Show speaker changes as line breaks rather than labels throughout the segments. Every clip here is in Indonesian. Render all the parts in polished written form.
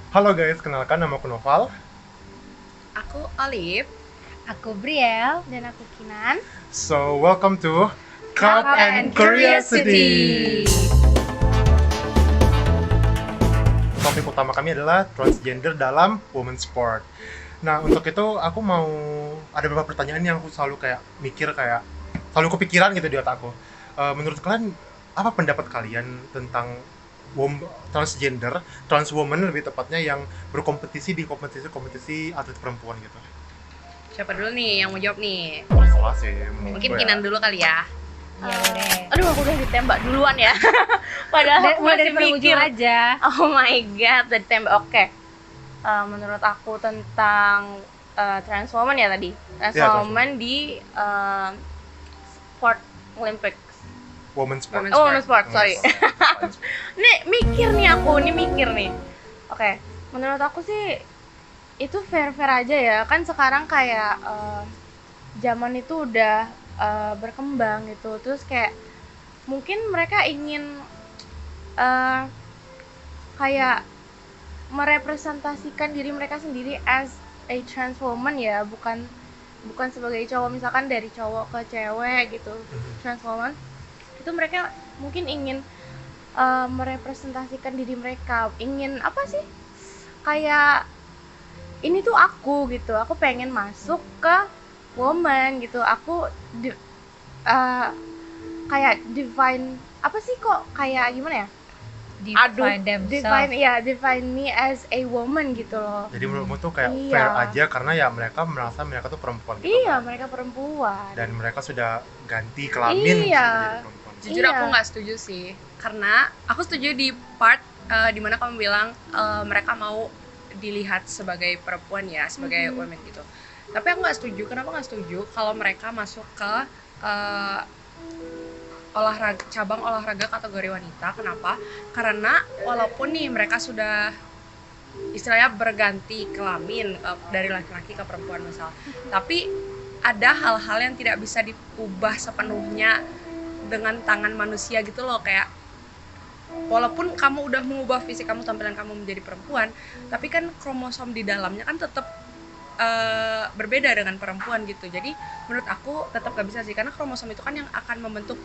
Halo guys, kenalkan nama aku Noval.
Aku Olive.
Aku Briel.
Dan aku Kinan.
So, welcome to Cup and Curiosity. Topik utama kami adalah transgender dalam women's sport. Nah, untuk itu aku mau ada beberapa pertanyaan yang aku selalu selalu kepikiran gitu di otakku. Menurut kalian apa pendapat kalian tentang transgender, trans woman lebih tepatnya yang berkompetisi di kompetisi atlet perempuan gitu?
Siapa dulu nih yang mau jawab nih?
Terserah sih.
Mungkin Kinan dulu kali ya.
Ya boleh.
Aduh, aku udah ditembak duluan ya. Padahal aku
Mulai
masih
dari ujung
mikir.
aja.
Oh my god, udah ditembak. Oke. Menurut aku tentang trans woman ya tadi. Trans
Iya, trans
woman di sport Olympics.
Women's sport.
Women's
Oh, women's sport, sorry.
Women's sport.
Nih mikir nih. Oke, menurut aku sih itu fair-fair aja ya. Kan sekarang kayak zaman itu udah berkembang gitu. Terus kayak mungkin mereka ingin eh, kayak merepresentasikan diri mereka sendiri as a trans woman ya, bukan sebagai cowok, misalkan dari cowok ke cewek gitu. Trans woman itu mereka mungkin ingin merepresentasikan diri mereka, ingin apa sih, kayak ini tuh aku gitu, aku pengen masuk ke woman gitu, aku kayak divine apa sih, kok kayak gimana ya,
Define themselves.
define me as a woman gitu loh.
Jadi menurutmu tuh kayak
Iya.
fair aja karena ya mereka merasa mereka tuh perempuan gitu
Iya,
kan?
mereka perempuan.
Dan mereka sudah ganti kelamin
Iya.
jadi perempuan.
Jujur
Iya.
aku nggak setuju sih. Karena aku setuju di part dimana kamu bilang mereka mau dilihat sebagai perempuan ya, sebagai women gitu. Tapi aku nggak setuju. Kenapa nggak setuju? Kalau mereka masuk ke eh, cabang olahraga kategori wanita. Kenapa? Karena walaupun nih mereka sudah istilahnya berganti kelamin dari laki-laki ke perempuan misal, tapi ada hal-hal yang tidak bisa diubah sepenuhnya dengan tangan manusia gitu loh. Kayak walaupun kamu udah mengubah fisik kamu, tampilan kamu menjadi perempuan, tapi kan kromosom di dalamnya kan tetap berbeda dengan perempuan gitu. Jadi menurut aku tetap gak bisa sih, karena kromosom itu kan yang akan membentuk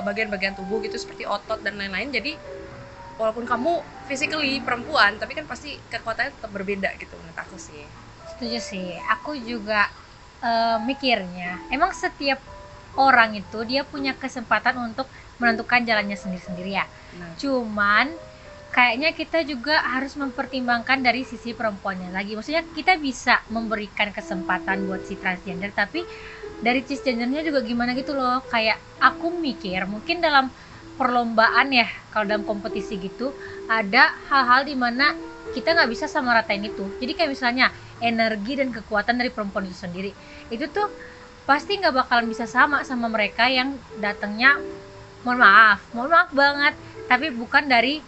bagian-bagian tubuh gitu seperti otot dan lain-lain. Jadi walaupun kamu physically perempuan, tapi kan pasti kekuatannya tetap berbeda gitu menurut aku sih.
Setuju sih. Aku juga mikirnya, emang setiap orang itu dia punya kesempatan untuk menentukan jalannya sendiri-sendiri ya.
Nah,
Cuman kayaknya kita juga harus mempertimbangkan dari sisi perempuannya lagi. Maksudnya kita bisa memberikan kesempatan buat si transgender, tapi dari cisgendernya juga gimana gitu loh. Kayak aku mikir mungkin dalam perlombaan ya, kalau dalam kompetisi gitu ada hal-hal dimana kita nggak bisa sama ratain itu. Jadi kayak misalnya energi dan kekuatan dari perempuan itu sendiri, itu tuh pasti nggak bakalan bisa sama mereka yang datangnya, mohon maaf banget, tapi bukan dari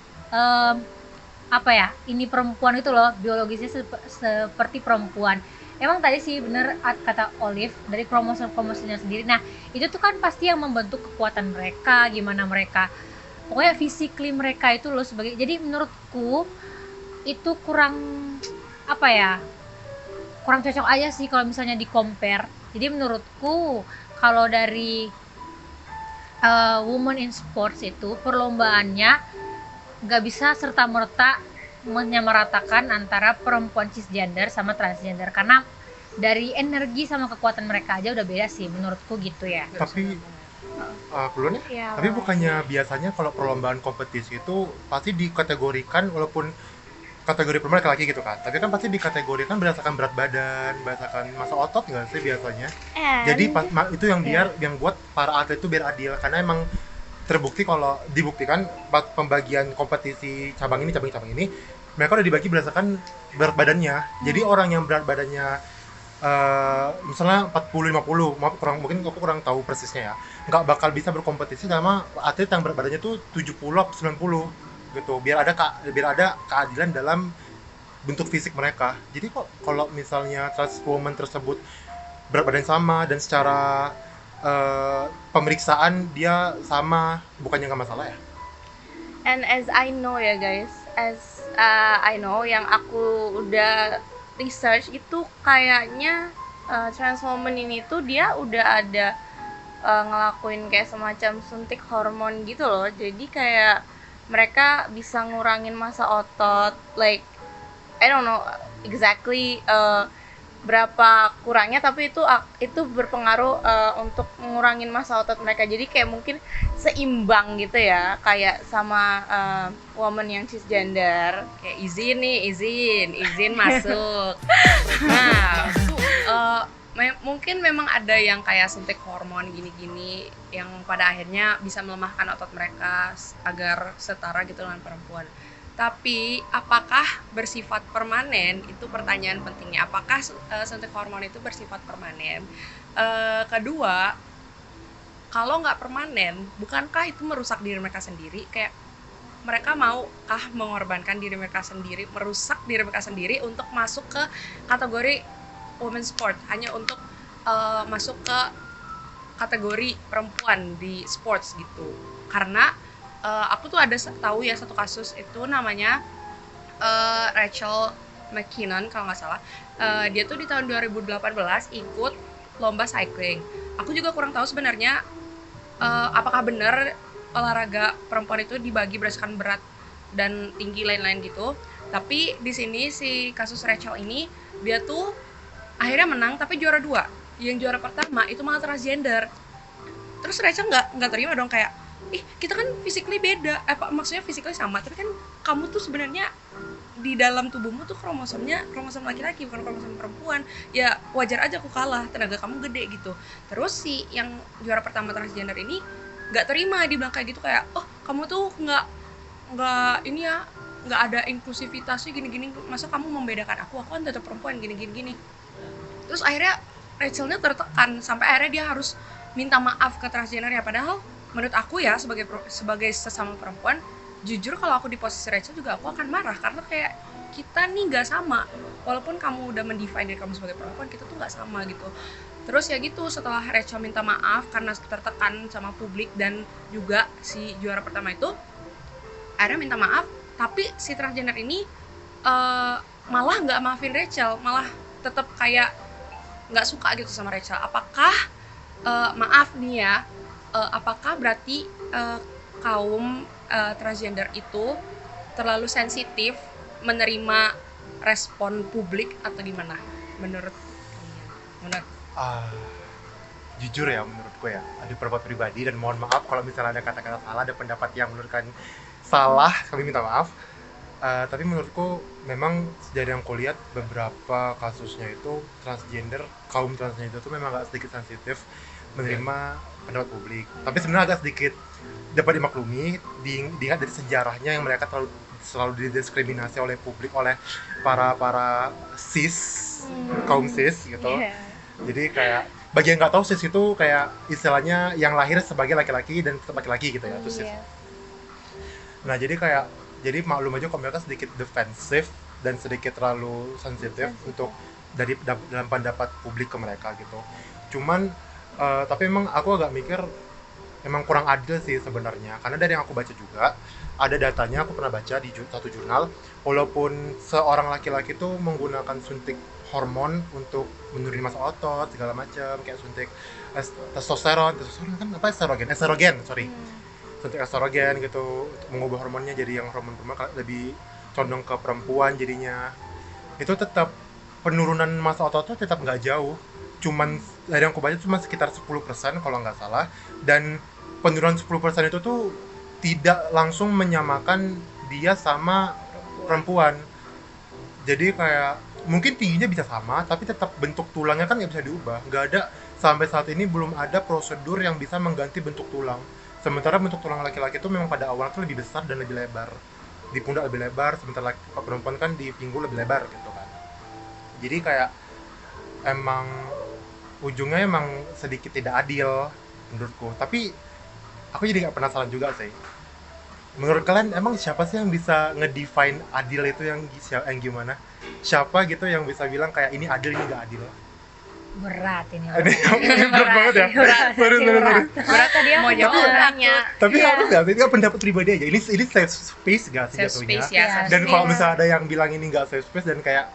apa ya, ini perempuan itu loh, biologisnya seperti perempuan. Emang tadi sih bener kata Olive, dari kromosom-kromosomnya sendiri. Nah itu tuh kan pasti yang membentuk kekuatan mereka, gimana mereka, pokoknya physically mereka itu loh sebagai. Jadi menurutku itu kurang apa ya, kurang cocok aja sih kalau misalnya di compare. Jadi menurutku kalau dari women in sports itu perlombaannya nggak bisa serta merta menyamaratakan antara perempuan cisgender sama transgender, karena dari energi sama kekuatan mereka aja udah beda sih menurutku gitu ya.
Tapi belum ya?
Iya,
Tapi
boleh.
bukannya biasanya kalau perlombaan kompetisi itu pasti dikategorikan, walaupun kategori perempuan laki-laki gitu kan, tapi kan pasti dikategorikan berdasarkan berat badan, berdasarkan massa otot nggak sih biasanya? Jadi itu yang yang buat para atlet itu biar adil, karena emang terbukti kalau dibuktikan pembagian kompetisi cabang ini mereka udah dibagi berdasarkan berat badannya. Jadi orang yang berat badannya misalnya 40-50, mungkin aku kurang tahu persisnya ya, nggak bakal bisa berkompetisi sama atlet yang berat badannya tuh 70 atau 90 gitu, biar ada keadilan dalam bentuk fisik mereka. Jadi kok kalau misalnya trans woman tersebut berat badan sama dan secara pemeriksaan dia sama, bukannya nggak masalah ya?
And as I know ya guys, as I know, yang aku udah research itu kayaknya trans woman ini tuh dia udah ada ngelakuin kayak semacam suntik hormon gitu loh. Jadi kayak mereka bisa ngurangin massa otot, like I don't know exactly berapa kurangnya, tapi itu berpengaruh untuk ngurangin massa otot mereka. Jadi kayak mungkin seimbang gitu ya, kayak sama woman yang cisgender.
Kayak izin masuk. Nah, mungkin memang ada yang kayak suntik hormon gini-gini yang pada akhirnya bisa melemahkan otot mereka agar setara gitu dengan perempuan. Tapi apakah bersifat permanen? Itu pertanyaan pentingnya. Apakah suntik hormon itu bersifat permanen? Kedua, kalau nggak permanen, bukankah itu merusak diri mereka sendiri? Kayak mereka maukah mengorbankan diri mereka sendiri, merusak diri mereka sendiri untuk masuk ke kategori women's sport, hanya untuk masuk ke kategori perempuan di sports gitu? Karena aku tuh ada tahu ya satu kasus itu namanya Rachel McKinnon kalau nggak salah. Dia tuh di tahun 2018 ikut lomba cycling. Aku juga kurang tahu sebenarnya apakah benar olahraga perempuan itu dibagi berdasarkan berat dan tinggi lain-lain gitu. Tapi di sini si kasus Rachel ini dia tuh akhirnya menang tapi juara 2. Yang juara pertama itu malah transgender. Terus Rachel nggak terima dong, kayak kita kan physically beda, maksudnya physically sama, tapi kan kamu tuh sebenarnya di dalam tubuhmu tuh kromosom laki-laki bukan kromosom perempuan. Ya wajar aja aku kalah, tenaga kamu gede gitu. Terus si yang juara pertama transgender ini nggak terima, dibilang kayak gitu, kayak kamu tuh nggak ini ya, nggak ada inklusivitasnya gini-gini, masa kamu membedakan aku kan tetap perempuan gini-gini. Terus akhirnya Rachelnya tertekan sampai akhirnya dia harus minta maaf ke transgendernya. Padahal menurut aku ya sebagai sesama perempuan, jujur kalau aku di posisi Rachel juga aku akan marah, karena kayak kita nih nggak sama. Walaupun kamu udah mendefine diri kamu sebagai perempuan, kita tuh nggak sama gitu. Terus ya gitu, setelah Rachel minta maaf karena tertekan sama publik dan juga si juara pertama itu akhirnya minta maaf, tapi si transgender ini malah nggak maafin Rachel, malah tetap kayak nggak suka gitu sama Rachel. Apakah maaf nih ya, apakah berarti kaum transgender itu terlalu sensitif menerima respon publik atau gimana menurut kalian?
Jujur ya, menurutku ya, ada pendapat pribadi, dan mohon maaf kalau misalnya ada kata-kata salah, ada pendapat yang menurut kalian salah, kami minta maaf. Tapi menurutku memang dari yang kulihat beberapa kasusnya itu kaum transgender itu memang agak sedikit sensitif menerima pendapat publik. Tapi sebenarnya agak sedikit dapat dimaklumi, dilihat dari sejarahnya yang mereka selalu didiskriminasi oleh publik, oleh para kaum cis gitu. Jadi kayak bagi yang nggak tahu, cis itu kayak istilahnya yang lahir sebagai laki-laki dan tetap laki-laki gitu ya, itu cis. Nah jadi maklum aja kalau mereka sedikit defensif dan sedikit terlalu sensitif untuk dalam pendapat publik ke mereka gitu. Cuman tapi emang aku agak mikir emang kurang adil sih sebenarnya, karena dari yang aku baca juga ada datanya, aku pernah baca di satu jurnal, walaupun seorang laki-laki tuh menggunakan suntik hormon untuk menurunin massa otot segala macam, kayak suntik testosteron kan apa, estrogen suntik estrogen gitu untuk mengubah hormonnya jadi yang hormon perempuan, lebih condong ke perempuan jadinya, itu tetap penurunan massa ototnya tetap nggak jauh, cuman dari yang aku baca cuma sekitar 10% kalau nggak salah, dan penurunan 10% itu tuh tidak langsung menyamakan dia sama perempuan. Jadi kayak mungkin tingginya bisa sama, tapi tetap bentuk tulangnya kan nggak bisa diubah. Nggak ada, sampai saat ini belum ada prosedur yang bisa mengganti bentuk tulang. Sementara bentuk tulang laki-laki itu memang pada awal tuh lebih besar dan lebih lebar, di pundak lebih lebar, sementara perempuan kan di pinggul lebih lebar gitu kan. Jadi kayak emang ujungnya emang sedikit tidak adil menurutku. Tapi aku jadi nggak penasaran juga sih, menurut kalian emang siapa sih yang bisa ngedefine adil itu yang gimana? Siapa gitu yang bisa bilang kayak ini adil, ini nggak adil?
berat ini.
Ini berat banget ya. Berat.
Berat tadi
Mau
aku
jawab
mau
nggak?
nanya.
Tapi harus ya, itu kan pendapat pribadi aja. Ini safe space gak sih
Safe
jatuhnya?
space ya.
Iya.
Dan kalau
Iya.
misalnya ada yang bilang ini nggak safe space dan kayak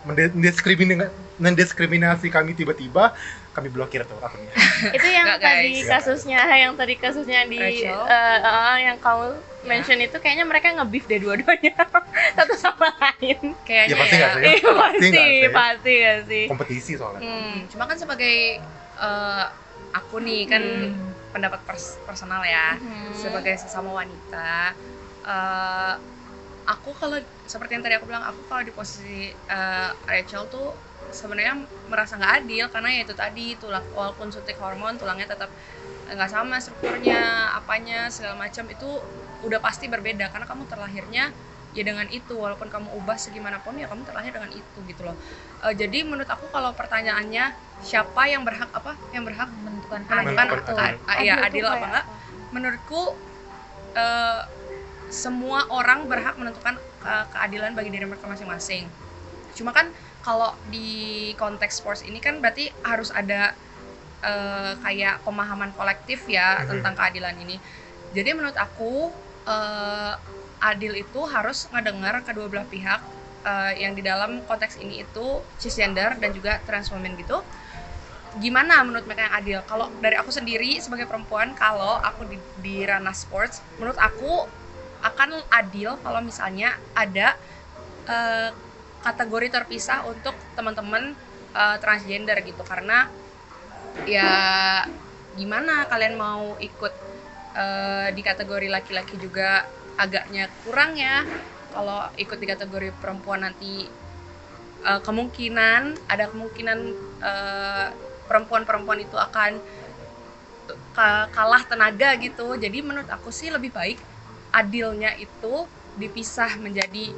mendiskriminasi kami tiba-tiba, kami blokir tuh akunnya.
Itu yang
Nggak,
tadi
guys.
kasusnya di
Rachel.
yang kamu mention itu kayaknya mereka nge-beef deh dua-duanya satu sama lain.
Kayaknya
Ya pasti nggak sih?
Iya
Pasti nggak sih?
pasti nggak sih.
Kompetisi soalnya.
Cuma kan sebagai aku nih kan pendapat personal ya, sebagai sesama wanita, aku kalau seperti yang tadi aku bilang, aku kalau di posisi Rachel tuh sebenarnya merasa nggak adil karena ya itu tadi tulang, walaupun suntik hormon tulangnya tetap nggak sama strukturnya, apanya segala macam itu udah pasti berbeda karena kamu terlahirnya ya dengan itu, walaupun kamu ubah segimanapun ya kamu terlahir dengan itu gitu loh. Jadi menurut aku kalau pertanyaannya siapa yang berhak
Menentukan
menentukan
Menentukan
ya
Adil
adil
tuh
apa
kayak
enggak, menurutku semua orang berhak menentukan keadilan bagi diri mereka masing-masing. Cuma kan kalau di konteks sports ini kan berarti harus ada kayak pemahaman kolektif ya tentang keadilan ini. Jadi menurut aku adil itu harus ngedengar kedua belah pihak, yang di dalam konteks ini itu cisgender dan juga trans women gitu. Gimana menurut mereka yang adil? Kalau dari aku sendiri sebagai perempuan, kalau aku di ranah sports, menurut aku akan adil kalau misalnya ada kategori terpisah untuk teman-teman transgender gitu, karena ya gimana kalian mau ikut di kategori laki-laki juga agaknya kurang ya. Kalau ikut di kategori perempuan nanti kemungkinan perempuan-perempuan itu akan kalah tenaga gitu. Jadi menurut aku sih lebih baik adilnya itu dipisah menjadi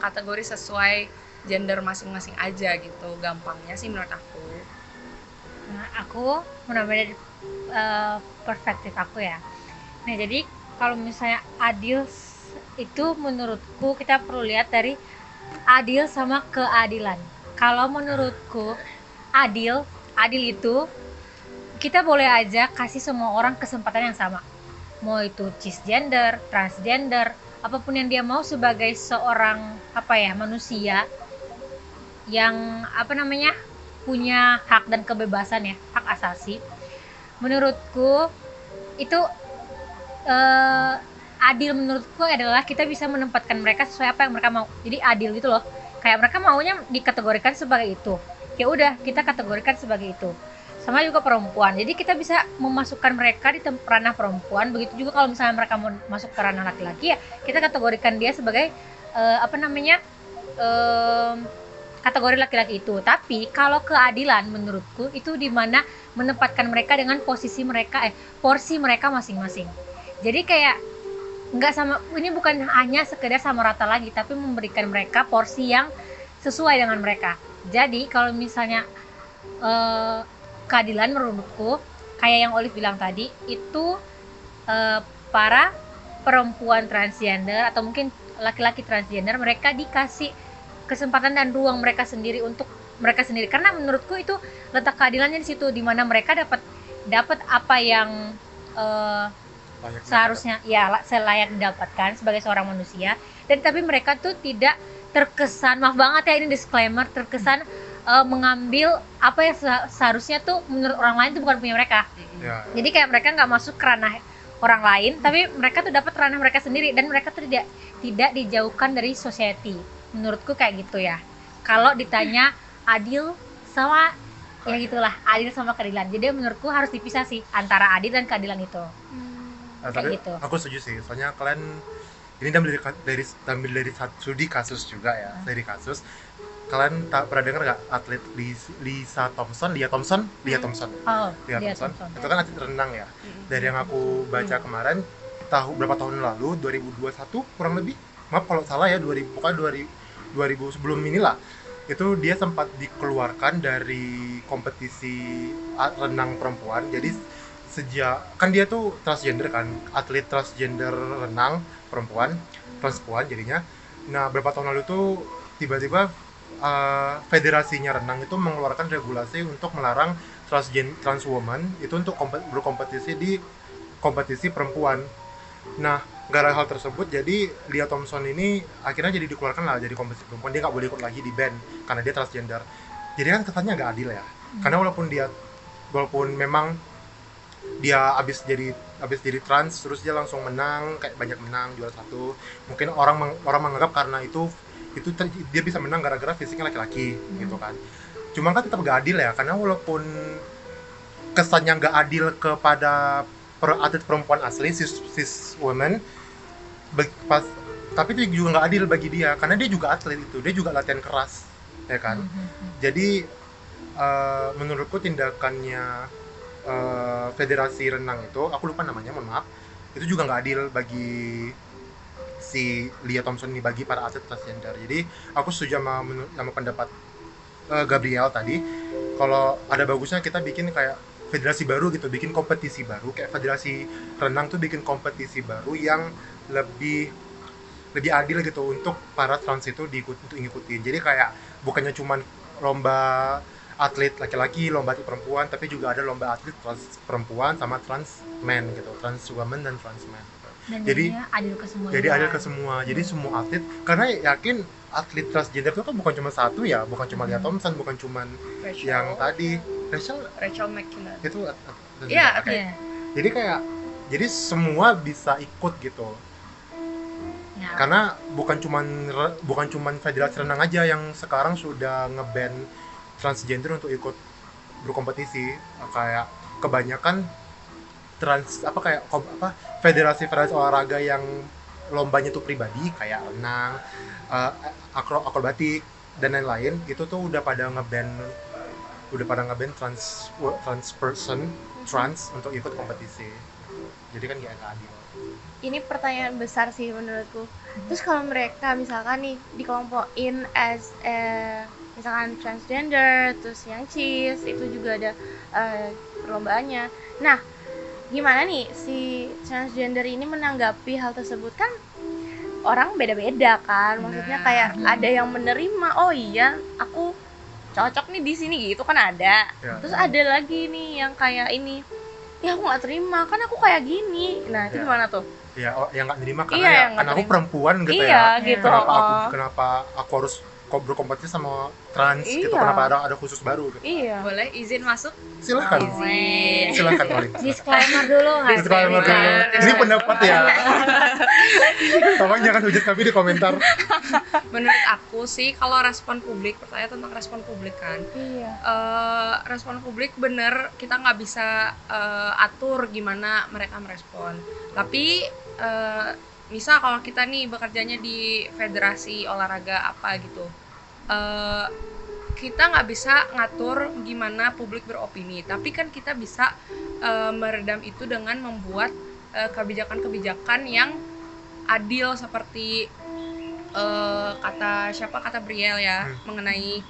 kategori sesuai gender masing-masing aja gitu, gampangnya sih menurut aku.
Nah, aku menambah dari perspektif aku ya. Nah, jadi kalau misalnya adil itu menurutku kita perlu lihat dari adil sama keadilan. Kalau menurutku adil itu kita boleh aja kasih semua orang kesempatan yang sama. Mau itu cisgender, transgender, apapun yang dia mau sebagai seorang manusia yang punya hak dan kebebasan ya, hak asasi. Menurutku itu adil menurutku adalah kita bisa menempatkan mereka sesuai apa yang mereka mau. Jadi adil gitu loh. Kayak mereka maunya dikategorikan sebagai itu. Ya udah, kita kategorikan sebagai itu. Sama juga perempuan. Jadi kita bisa memasukkan mereka di ranah perempuan. Begitu juga kalau misalnya mereka mau masuk ke ranah laki-laki ya, kita kategorikan dia sebagai kategori laki-laki itu. Tapi kalau keadilan menurutku itu dimana menempatkan mereka dengan porsi mereka masing-masing. Jadi kayak nggak sama, ini bukan hanya sekedar sama rata lagi, tapi memberikan mereka porsi yang sesuai dengan mereka. Jadi kalau misalnya keadilan menurutku kayak yang Olive bilang tadi itu para perempuan transgender atau mungkin laki-laki transgender, mereka dikasih kesempatan dan ruang mereka sendiri untuk mereka sendiri, karena menurutku itu letak keadilannya di situ, dimana mereka dapat apa yang seharusnya ya selayak didapatkan sebagai seorang manusia, dan tapi mereka tuh tidak terkesan, maaf banget ya ini disclaimer, terkesan mengambil apa yang seharusnya tuh menurut orang lain tuh bukan punya mereka.
Ya.
Jadi kayak mereka nggak masuk ke ranah orang lain, tapi mereka tuh dapat ranah mereka sendiri, dan mereka tuh tidak dijauhkan dari society. Menurutku kayak gitu ya. Kalau ditanya adil sama ya gitulah, adil sama keadilan. Jadi menurutku harus dipisah sih antara adil dan keadilan itu.
Tapi
gitu.
aku setuju sih, soalnya kalian ini diambil dari studi kasus juga ya, dari kasus. Kalian pernah dengar nggak atlet Lia Thompson?
Oh,
Lia Thompson. Itu kan atlet renang ya. Dari yang aku baca kemarin, berapa tahun lalu, 2021 kurang lebih. Maaf kalau salah ya, 2000 sebelum inilah. Itu dia sempat dikeluarkan dari kompetisi renang perempuan. Jadi sejak kan dia tuh transgender kan, atlet transgender renang perempuan, transpuan jadinya. Nah, berapa tahun lalu tuh tiba-tiba federasinya renang itu mengeluarkan regulasi untuk melarang trans woman itu untuk berkompetisi di kompetisi perempuan. Nah, gara hal tersebut jadi Lia Thompson ini akhirnya jadi dikeluarkan lah jadi kompetisi perempuan, dia nggak boleh ikut lagi di band karena dia transgender. Jadi kan kesannya nggak adil ya, karena walaupun memang dia abis jadi trans terus dia langsung menang, kayak banyak menang, juara 1, mungkin orang menganggap karena itu dia bisa menang gara-gara fisiknya laki-laki gitu kan. Cuma kan tetap gak adil ya, karena walaupun kesannya gak adil kepada atlet perempuan asli cis women tapi itu juga gak adil bagi dia, karena dia juga atlet itu, dia juga latihan keras ya kan. Jadi menurutku tindakannya federasi renang itu, aku lupa namanya, mohon maaf, itu juga nggak adil bagi si Lia Thompson ini, bagi para atlet transgender. Jadi aku setuju sama pendapat Gabriel tadi, kalau ada bagusnya kita bikin kayak federasi baru gitu, bikin kompetisi baru, kayak federasi renang tuh bikin kompetisi baru yang lebih adil gitu untuk para trans itu untuk ngikutin. Jadi kayak bukannya cuman lomba atlet laki-laki, lomba atlet perempuan, tapi juga ada lomba atlet trans perempuan sama trans men gitu, trans woman dan trans men gitu.
Dan
jadi
adil ke semua.
Jadi adil ke semua. Jadi semua atlet, karena yakin atlet transgender itu kan bukan cuma satu ya, bukan cuma Lia Thompson, bukan cuma yang tadi
Rachel McKinnon.
Itu
Iya,
Iya.
Jadi kayak semua bisa ikut gitu.
Ya.
Karena bukan cuman federasi renang aja yang sekarang sudah nge-ban transgender untuk ikut berkompetisi. Kayak kebanyakan federasi olahraga yang lombanya tuh pribadi kayak renang, akrobatik dan lain-lain, itu tuh udah pada nge-ban trans untuk ikut kompetisi. Jadi kan gak adil.
Ini pertanyaan besar sih menurutku. Terus kalau mereka misalkan nih dikelompokin as misalkan transgender, terus yang cis, itu juga ada perlombaannya. Nah, gimana nih si transgender ini menanggapi hal tersebut? Kan orang beda-beda kan, maksudnya kayak ada yang menerima, oh iya aku cocok nih di sini gitu kan ada.
Ya.
Terus ada lagi nih yang kayak ini, ya aku nggak terima kan aku kayak gini. Nah itu gimana tuh?
Ya, yang nggak terima karena
Iya,
karena aku perempuan gitu
iya,
ya.
gitu.
Kenapa aku harus berkompetisi sama trans gitu?
Iya.
Kenapa ada khusus baru gitu?
Iya.
Boleh izin masuk?
Silakan.
Izin.
Silakan Olin.
Disclaimer dulu nggak?
Disclaimer dulu. Ini pendapat ya. Tolong jangan hujat kami di komentar.
Menurut aku sih kalau respon publik, pertanyaan tentang respon publik kan.
Iya.
Respon publik bener, kita nggak bisa atur gimana mereka merespon. Tapi misal kalau kita nih bekerjanya di federasi olahraga apa gitu, kita nggak bisa ngatur gimana publik beropini, tapi kan kita bisa meredam itu dengan membuat kebijakan-kebijakan yang adil, seperti kata Briel ya, mengenai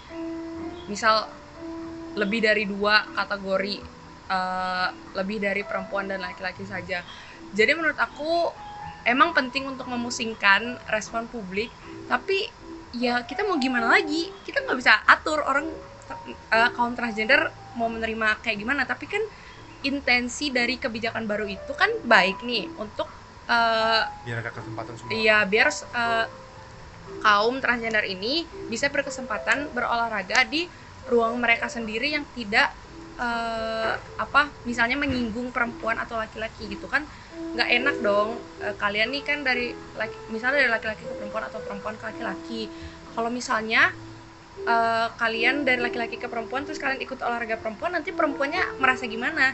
misal lebih dari 2 kategori, lebih dari perempuan dan laki-laki saja. Jadi menurut aku emang penting untuk memusingkan respon publik, tapi ya kita mau gimana lagi, kita nggak bisa atur orang kaum transgender mau menerima kayak gimana. Tapi kan intensi dari kebijakan baru itu kan baik nih, untuk
Biar ada kesempatan semua.
iya, biar kaum transgender ini bisa berkesempatan berolahraga di ruang mereka sendiri yang tidak misalnya menyinggung perempuan atau laki-laki gitu kan. Nggak enak dong, kalian nih kan misalnya dari laki-laki ke perempuan atau perempuan ke laki-laki. Kalau misalnya kalian dari laki-laki ke perempuan terus kalian ikut olahraga perempuan, nanti perempuannya merasa gimana?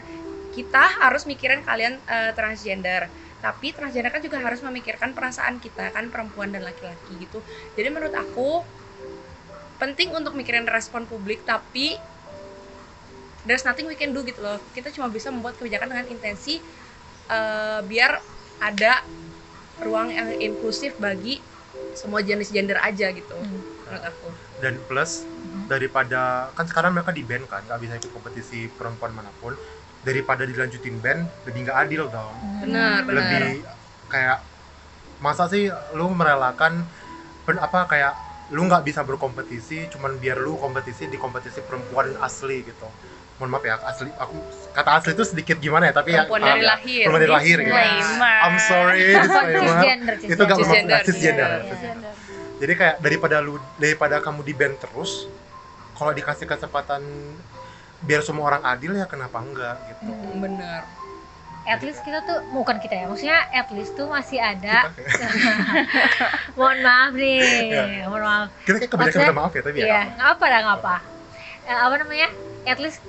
Kita harus mikirin kalian transgender, tapi transgender kan juga harus memikirkan perasaan kita kan, perempuan dan laki-laki gitu. Jadi menurut aku penting untuk mikirin respon publik, tapi there's nothing we can do gitu loh. Kita cuma bisa membuat kebijakan dengan intensi biar ada ruang yang inklusif bagi semua jenis gender aja gitu, menurut aku.
Dan plus daripada kan sekarang mereka di ban kan, nggak bisa ikut kompetisi perempuan manapun, daripada dilanjutin ban lebih nggak adil dong.
Benar.
Lebih kayak masa sih lu merelakan kayak lu nggak bisa berkompetisi cuman biar lu kompetisi di kompetisi perempuan asli gitu. Mohon maaf ya, asli aku kata asli itu sedikit gimana ya, tapi
Perempuan dari lahir.
perempuan dari lahir gitu.
Disclaimer.
I'm sorry, disclaimer.
Cisgender,
Itu gak
cisgender.
bermaksud cisgender.
Cisgender.
Jadi kayak daripada kamu di ban terus, kalau dikasih kesempatan biar semua orang adil ya kenapa enggak gitu.
Bener.
At least kita tuh, bukan kita ya, maksudnya at least tuh masih ada. Mohon maaf nih, mohon maaf.
Kita kayak kebanyakan
Maksudnya,
minta maaf ya, tapi
Iya,
ya.
nggak apa dah, nggak apa. Apa namanya? At least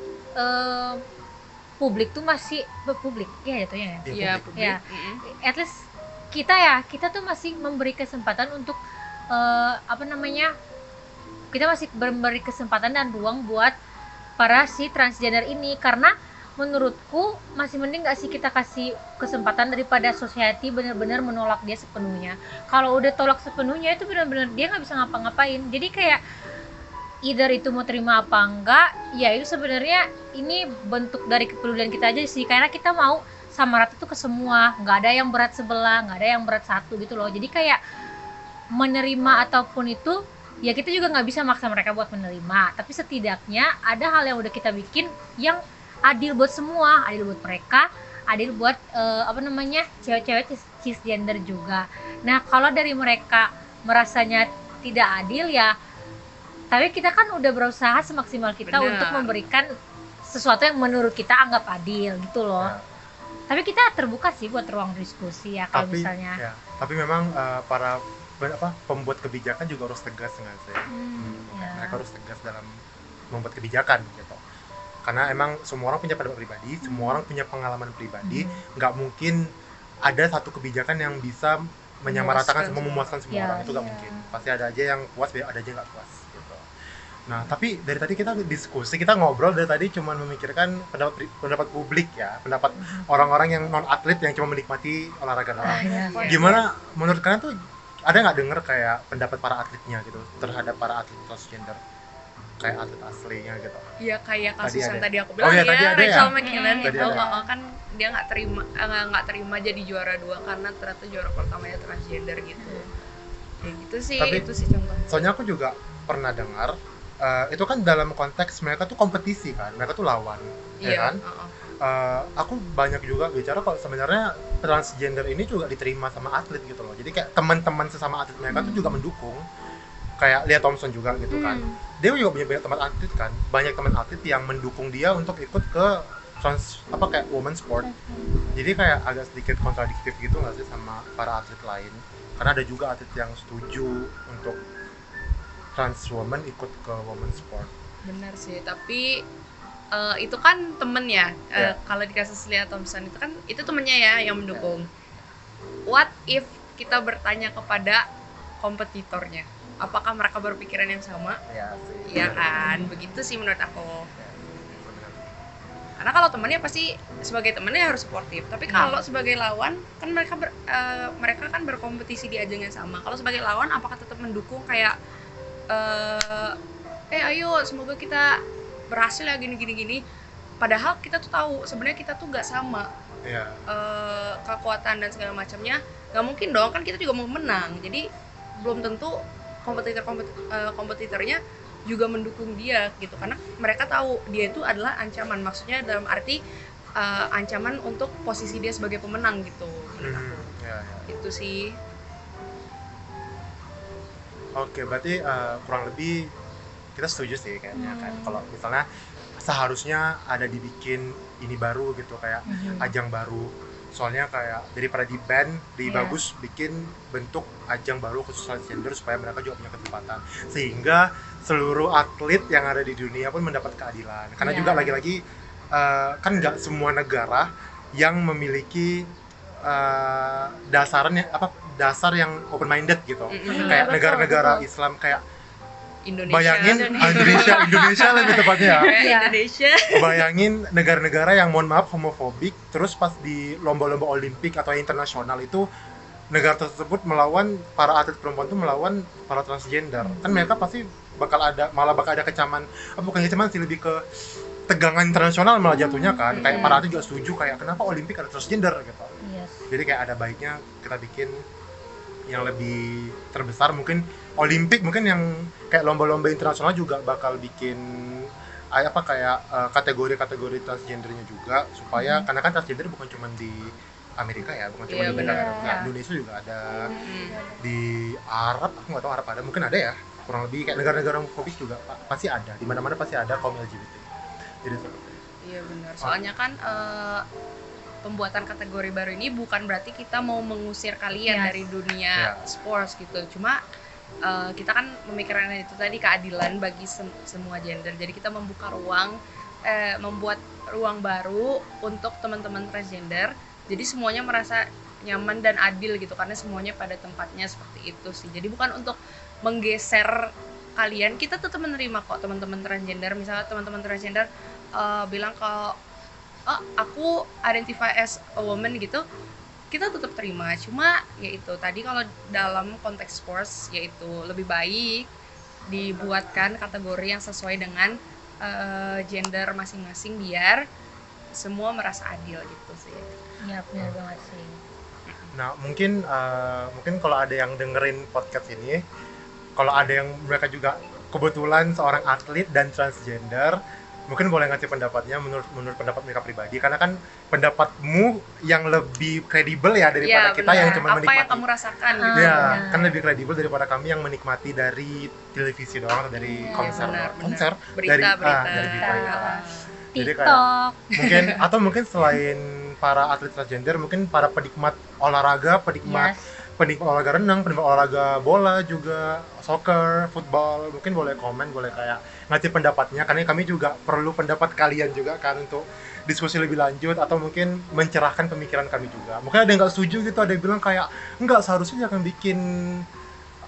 publik tuh masih publik, ya jatuhnya ya.
Iya,
publik.
publik.
Ya. At least kita tuh masih memberi kesempatan untuk apa namanya? Kita masih memberi kesempatan dan ruang buat para si transgender ini, karena menurutku masih mending gak sih kita kasih kesempatan daripada society benar-benar menolak dia sepenuhnya. Kalau udah tolak sepenuhnya itu benar-benar dia nggak bisa ngapa-ngapain. Jadi kayak either itu mau terima apa enggak, ya itu sebenarnya ini bentuk dari kepedulian kita aja sih, karena kita mau sama rata tuh ke semua, nggak ada yang berat sebelah, nggak ada yang berat satu gitu loh. Jadi kayak menerima ataupun itu ya kita juga nggak bisa maksa mereka buat menerima, tapi setidaknya ada hal yang udah kita bikin yang adil buat semua, adil buat mereka, adil buat apa namanya cewek-cewek cisgender juga. Nah kalau dari mereka merasanya tidak adil ya, tapi kita kan udah berusaha semaksimal kita
Bener.
untuk memberikan sesuatu yang menurut kita anggap adil gitu loh.
Ya.
Tapi kita terbuka sih buat ruang diskusi ya kalau
Tapi
misalnya.
ya, tapi memang para pembuat kebijakan juga harus tegas nggak sih?
Ya.
Mereka harus tegas dalam membuat kebijakan gitu. Karena emang semua orang punya pendapat pribadi, semua orang punya pengalaman pribadi, nggak mungkin ada satu kebijakan yang bisa menyamaratakan semua, memuaskan semua
Ya,
orang, itu nggak mungkin. Pasti ada aja yang puas, ada aja yang nggak puas gitu. Nah tapi dari tadi kita diskusi, kita ngobrol dari tadi cuman memikirkan pendapat publik ya, pendapat orang-orang yang non atlet yang cuma menikmati olahraga doang.
Ya.
Gimana menurut kalian tuh, ada nggak denger kayak pendapat para atletnya gitu terhadap para atlet transgender, kayak atlet aslinya gitu?
Iya, kayak kasus
Tadi
yang
ada.
tadi aku bilang
Oh iya,
ya,
tadi ada
Rachel
ya?
McKinnon
Tadi
itu
ada.
kan dia nggak terima jadi juara 2 karena ternyata juara pertamanya transgender gitu. Ya gitu sih,
Tapi-
itu sih contohnya.
Soalnya aku juga pernah dengar itu kan dalam konteks mereka tuh kompetisi kan, mereka tuh lawan, ya
Iya,
kan? Aku banyak juga bicara kalau sebenarnya transgender ini juga diterima sama atlet gitu loh. Jadi kayak teman-teman sesama atlet mereka tuh juga mendukung. Kayak Lia Thompson juga gitu kan. Dia juga punya banyak teman atlet kan. Banyak teman atlet yang mendukung dia untuk ikut ke kayak women sport. Jadi kayak agak sedikit kontradiktif gitu nggak sih sama para atlet lain. Karena ada juga atlet yang setuju untuk trans woman ikut ke women sport.
Benar sih, tapi itu kan temen ya.
Iya.
Kalau di kasus Lia Thompson itu kan itu temennya ya yang mendukung. What if kita bertanya kepada kompetitornya, apakah mereka berpikiran yang sama?
Ya sih.
Iya kan, begitu sih menurut aku. Karena kalau temennya pasti sebagai temennya harus suportif. Tapi kalau sebagai lawan kan mereka kan berkompetisi di ajang yang sama. Kalau sebagai lawan apakah tetap mendukung kayak ayo semoga kita berhasil ya gini. Padahal kita tuh tahu sebenarnya kita tuh nggak sama
Iya.
kekuatan dan segala macamnya. Nggak mungkin dong, kan kita juga mau menang. Jadi belum tentu kompetitornya juga mendukung dia gitu, karena mereka tahu dia itu adalah ancaman. Maksudnya dalam arti ancaman untuk posisi dia sebagai pemenang gitu menurut aku.
Ya.
Itu sih.
Oke, berarti kurang lebih kita setuju sih kayaknya kan. Kalau misalnya seharusnya ada dibikin ini baru gitu, kayak ajang baru. Soalnya kayak daripada di ban, bagus bikin bentuk ajang baru khusus transgender supaya mereka juga punya kesempatan. Sehingga seluruh atlet yang ada di dunia pun mendapat keadilan. Karena juga lagi-lagi kan nggak semua negara yang memiliki dasar yang open minded gitu. Kayak
betul,
negara-negara
betul.
Islam kayak
Indonesia.
bayangin Indonesia lebih tepatnya ya.
Iya.
Indonesia.
Bayangin negara-negara yang mohon maaf homofobik, terus pas di lomba-lomba olimpik atau internasional itu negara tersebut melawan para atlet perempuan itu melawan para transgender. Kan mereka pasti bakal ada kecaman, bukan kecaman sih, lebih ke tegangan internasional malah jatuhnya kan. Kayak para atlet juga setuju kayak kenapa olimpik ada transgender gitu.
Yes.
Jadi kayak ada baiknya kita bikin yang lebih terbesar, mungkin Olimpik, mungkin yang kayak lomba-lomba internasional juga bakal bikin kategori-kategori transgendernya juga, supaya karena kan transgender bukan cuma di Amerika ya, bukan cuma
Iya,
di
benar.
negara Indonesia juga ada, di Arab aku nggak tahu Arab ada, mungkin ada ya, kurang lebih kayak negara-negara homofobik juga pasti ada, di mana-mana pasti ada kaum LGBT. Jadi seru.
Iya benar. Soalnya kan pembuatan kategori baru ini bukan berarti kita mau mengusir kalian
Yes.
dari dunia sports gitu. Cuma kita kan memikirkan itu tadi, keadilan bagi semua gender. Jadi kita membuka ruang, membuat ruang baru untuk teman-teman transgender. Jadi semuanya merasa nyaman dan adil gitu, karena semuanya pada tempatnya seperti itu sih. Jadi bukan untuk menggeser kalian, kita tetap menerima kok teman-teman transgender. Misalnya teman-teman transgender bilang kalau aku identify as a woman gitu, kita tetap terima. Cuma yaitu tadi, kalau dalam konteks sports yaitu lebih baik dibuatkan kategori yang sesuai dengan gender masing-masing, biar semua merasa adil gitu sih.
Iya benar banget sih.
Nah mungkin kalau ada yang dengerin podcast ini, kalau ada yang mereka juga kebetulan seorang atlet dan transgender, mungkin boleh ngasih pendapatnya menurut pendapat mereka pribadi, karena kan pendapatmu yang lebih kredibel ya daripada kita yang cuma
apa
menikmati.
yang kamu rasakan gitu.
Ya,
benar.
kan lebih kredibel daripada kami yang menikmati dari televisi doang atau dari
Iya,
konser
benar.
dari
Berita.
berita ya. Jadi kayak
TikTok.
mungkin selain para atlet transgender, mungkin para penikmat olahraga, penikmat olahraga renang, penikmat olahraga bola juga, soccer, football, mungkin boleh komen, boleh kayak ngasih pendapatnya, karena kami juga perlu pendapat kalian juga kan untuk diskusi lebih lanjut, atau mungkin mencerahkan pemikiran kami juga. Mungkin ada yang nggak setuju gitu, ada yang bilang kayak enggak, seharusnya jangan bikin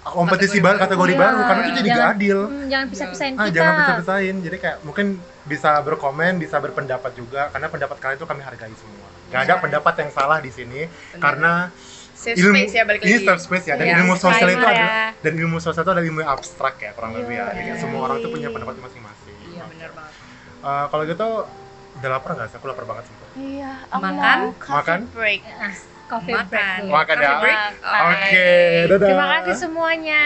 kompetisi kategori
Iya,
baru, karena itu jadi nggak adil.
Jangan pisah-pisahin kita.
Jangan pisah-pisahin. Jadi kayak mungkin bisa berkomen, bisa berpendapat juga, karena pendapat kalian itu kami hargai semua. Gak ada pendapat yang salah di sini, karena
Safe space ya, balik
ini
lagi.
safe space ya, dan
Iya,
ilmu sosial itu
disclaimer
ada,
ya.
dan ilmu sosial itu adalah ilmu yang abstrak ya, kurang lebih ya. Jadi
Iya.
semua orang tuh punya pendapat masing-masing.
Iya benar banget.
Kalau gitu udah lapar nggak sih? Aku lapar banget sih.
Iya, aku
Makan?
mau coffee
Makan?
break.
Coffee break dulu.
Makan ya.
Coffee break.
Oke, dadah.
Terima kasih semuanya.